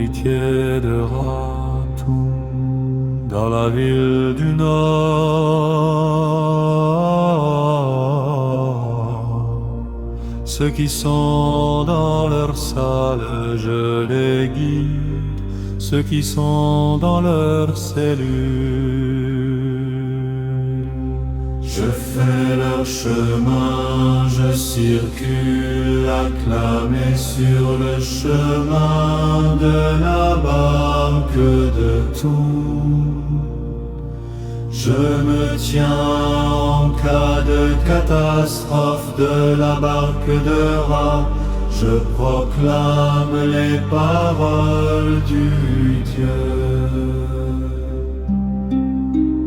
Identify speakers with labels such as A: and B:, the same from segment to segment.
A: l'héritier de Ratoum, dans la ville du Nord. Ceux qui sont dans leur salle, je les guide, ceux qui sont dans leur cellule. Je fais leur chemin, je circule acclamé sur le chemin de la barque de tout. Je me tiens en cas de catastrophe de la barque de Ra. Je proclame les paroles du Dieu.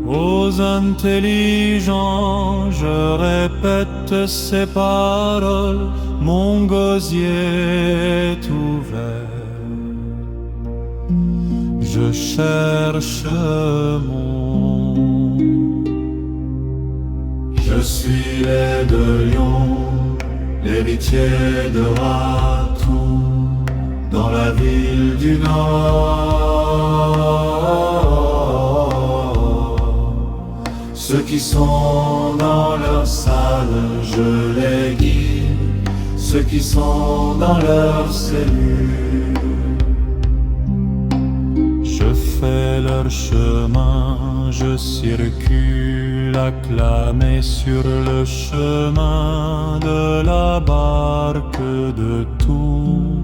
A: Aux intelligents, je répète ces paroles, mon gosier est ouvert. Je cherche mon. Je suis lait de lion, l'héritier de Ratoum, dans la ville du Nord. Ceux qui sont dans leur salle, je les guide, ceux qui sont dans leur cellule. Je fais leur chemin, je circule acclamé sur le chemin de la barque de tout.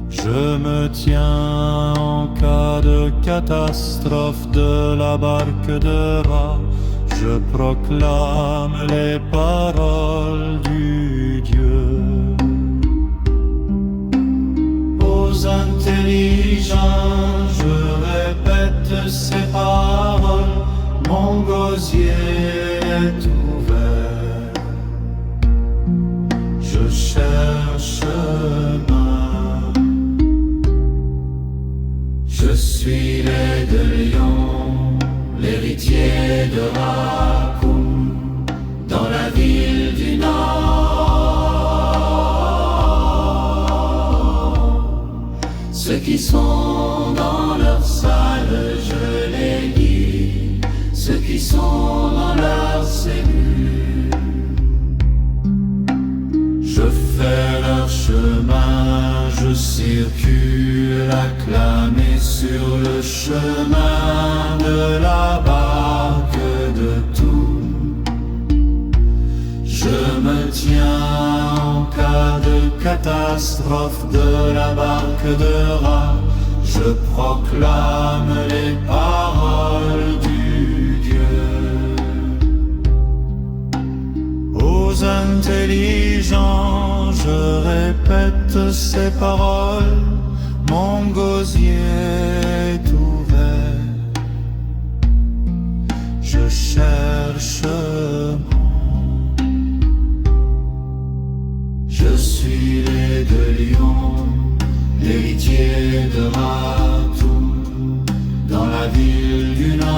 A: Je me tiens en cas de catastrophe de la barque de Ra. Je proclame les paroles du Dieu. Aux intelligents, je répète ces paroles, mon gosier est ouvert. Je cherche ma. Je suis lait de lion, l'héritier de Ratoum, dans la ville du Nord. Ceux qui sont dans leur salle, je les guide, ceux qui sont dans leur cellule. Je fais leur chemin, je circule acclamé sur le chemin de la barque de tout. Je me tiens en cas de catastrophe de la barque de Ra. Je proclame les paroles du Dieu. Aux intelligents, je répète ces paroles, mon gosier est ouvert. Je cherche mon. Je suis lait de lion, l'héritier de Ratoum, dans la ville du Nord.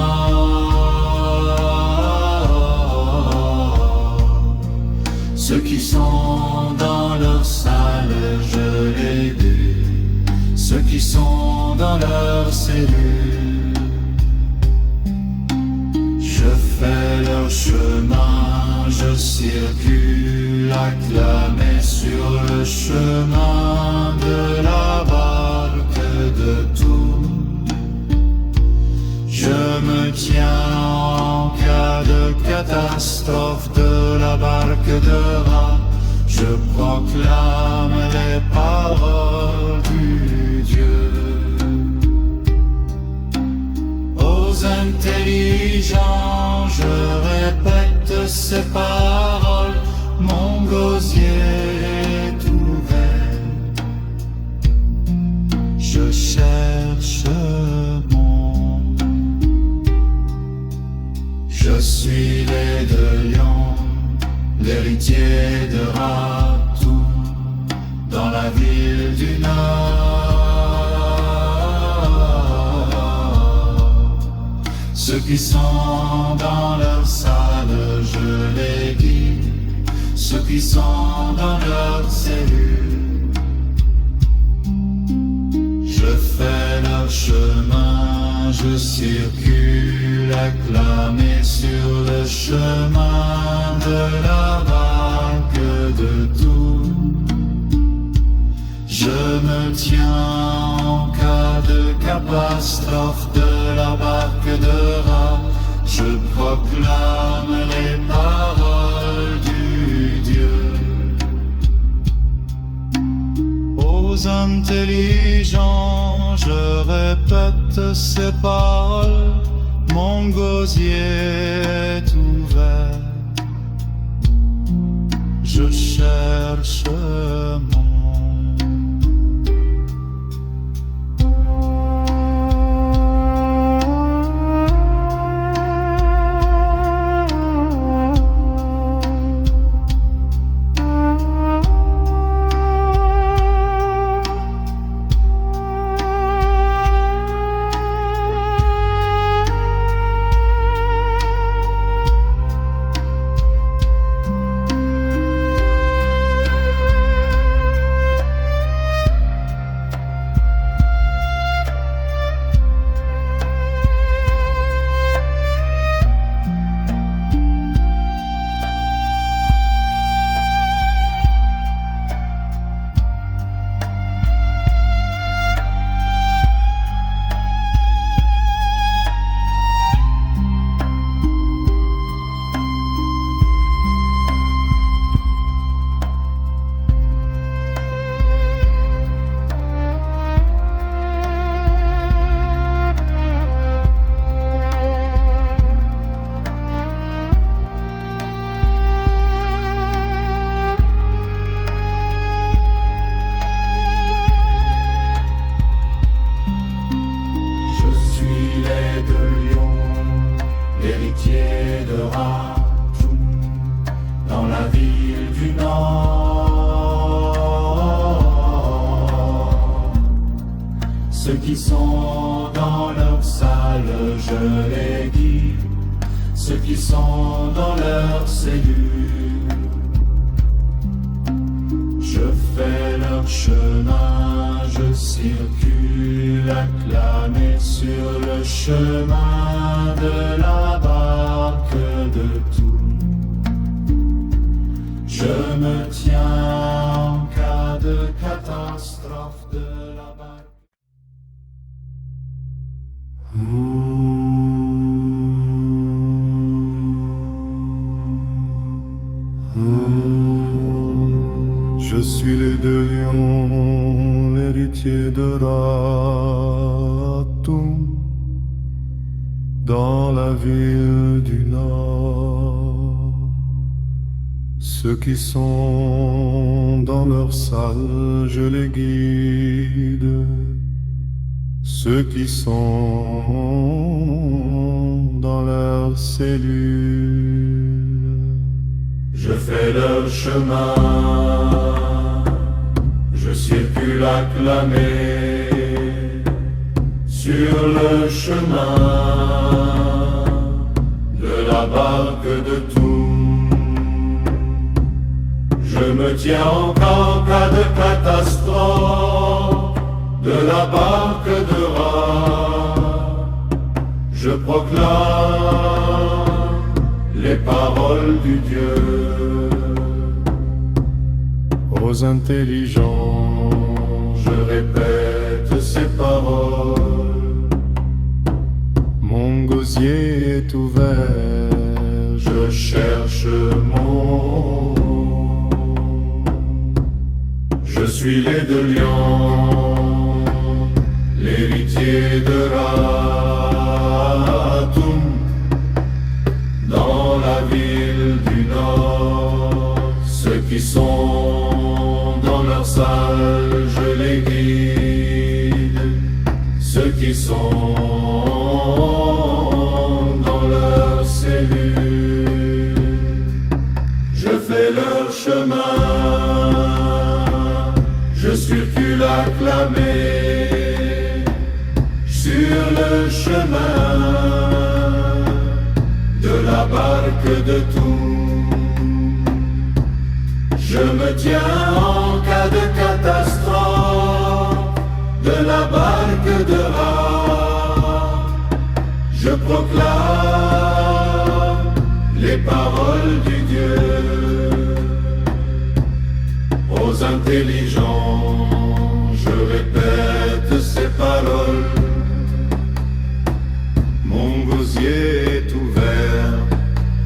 A: Ceux qui sont dans leur salle, je les guide, ceux qui sont dans leur cellule. Je fais leur chemin, je circule acclamé sur le chemin de la barque de tout. Je me tiens en cas de catastrophe de la barque de Ra. Je proclame les paroles du Dieu. Aux intelligents, je répète ces paroles, mon gosier est ouvert. Je cherche mon. Je suis lait de lion, l'héritier de Ratoum, dans la ville du Nord. Ceux qui sont dans leur salle, je les guide, ceux qui sont dans leur cellule. chemin, je circule acclamé sur le chemin de la barque de tout. Je me tiens en cas de catastrophe de la barque de rat. Je proclame les paroles du Dieu. Aux intelligents, je répète ces paroles. Mon gosier est ouvert. Je cherche mon dans la ville du Nord. Ceux qui sont dans leur salle, je les guide. Ceux qui sont dans leur cellule, je fais leur chemin, je circule acclamé sur le chemin de la barque de tout. Je me tiens en cas de catastrophe de la barque.
B: Je suis les deux lions, l'héritier de Ratum, dans la ville du Nord. Ceux qui sont dans leur salle, je les guide. Ceux qui sont dans leur cellule,
A: je fais leur chemin, je circule acclamé sur le chemin de la barque de tout. Je me tiens en cas de catastrophe de la barque de rat. Je proclame les paroles du Dieu.
B: Aux intelligents,
A: je répète ces paroles.
B: Mon gosier est ouvert,
A: je cherche mon. Je suis les deux lions, l'héritier de Ratum, dans la ville du Nord. Ceux qui sont dans leur salle, je les guide. Ceux qui sont dans leur cellule, je fais leur chemin, je circule acclamé sur le chemin de la barque de tout. Je me tiens en cas de catastrophe de la barque de rat. Je proclame les paroles du Dieu aux intelligents. Je répète ces paroles. Mon gosier est ouvert.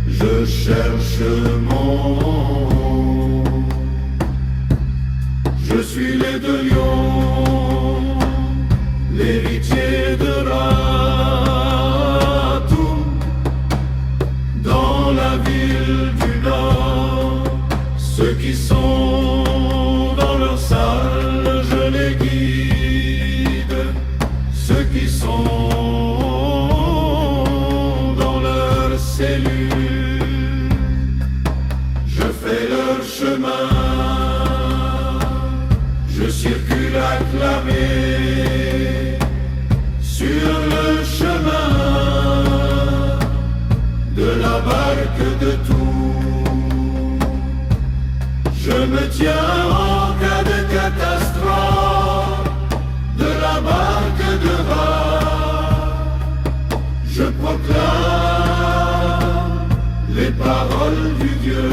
A: Je cherche mon. Je suis les deux lions, l'héritier de Ratoum. Dans la ville du Nord, ceux qui sont dans leur salle, je les guide. Ceux qui sont dans leur cellule, je fais leur chemin. Je circule acclamé sur le chemin de la barque de tout. Je me tiens en cas de catastrophe de la barque de rat. Je proclame les paroles du Dieu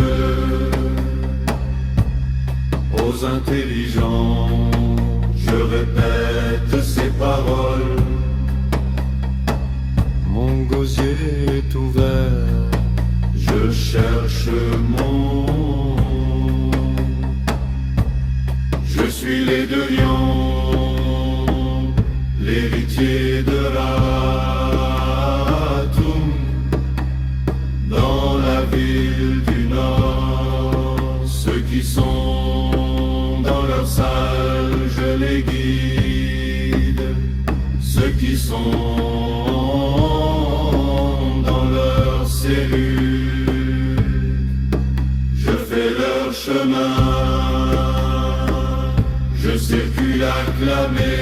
A: aux intelligents. Je répète ces paroles.
B: Mon gosier est ouvert.
A: Je cherche mon. Je suis les deux lions, l'héritier de Ratoum. Dans la ville du Nord, ceux qui sont dans leur salle, je les guide. Ceux qui sont dans leur cellule, je fais leur chemin. Je circule acclamé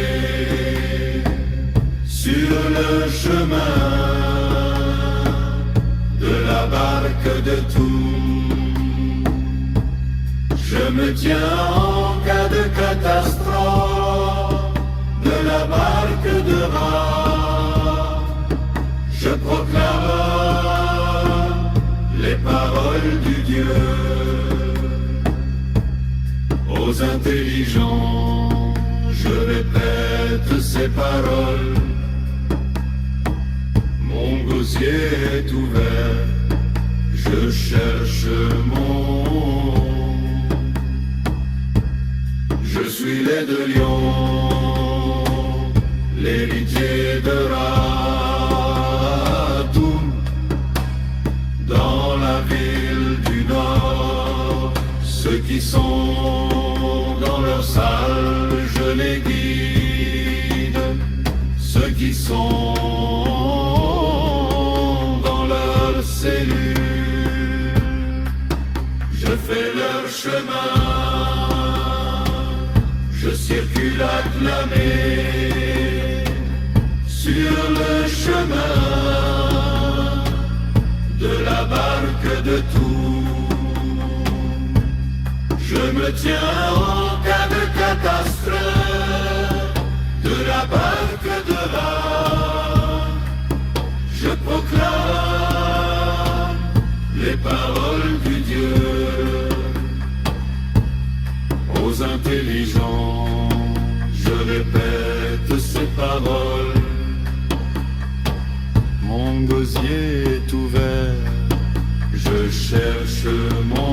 A: sur le chemin de la barque de tout. Je me tiens en cas de catastrophe de la barque de rat. Je proclame les paroles du Dieu aux intelligents. Je répète ces paroles. Mon gosier est ouvert. Je cherche mon. Je suis les deux lions, l'héritier de Ratoum. Dans la ville du Nord, ceux qui sont dans leur salle, je les guide. Ceux qui sont dans leur cellule, je fais leur chemin. Je circule acclamé sur le chemin de la barque de tout. Je me tiens en cas de catastrophe de la barque de rat. Je proclame les paroles du Dieu aux intelligents. Je répète ces paroles.
B: Mon gosier est ouvert.
A: Je cherche mon.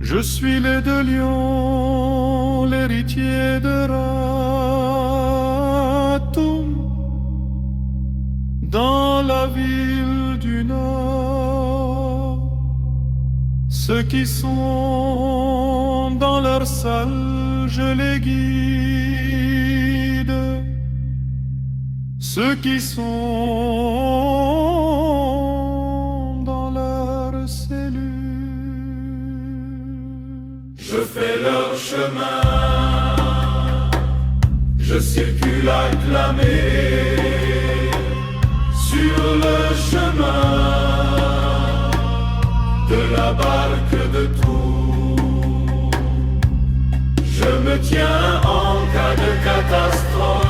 B: Je suis les deux lions, l'héritier de Ratoum. Dans la ville du Nord, ceux qui sont dans leur salle, je les guide. Ceux qui sont dans leur cellule,
A: Je fais leur chemin, je circule acclamé la barque de tout. Je me tiens en cas de catastrophe.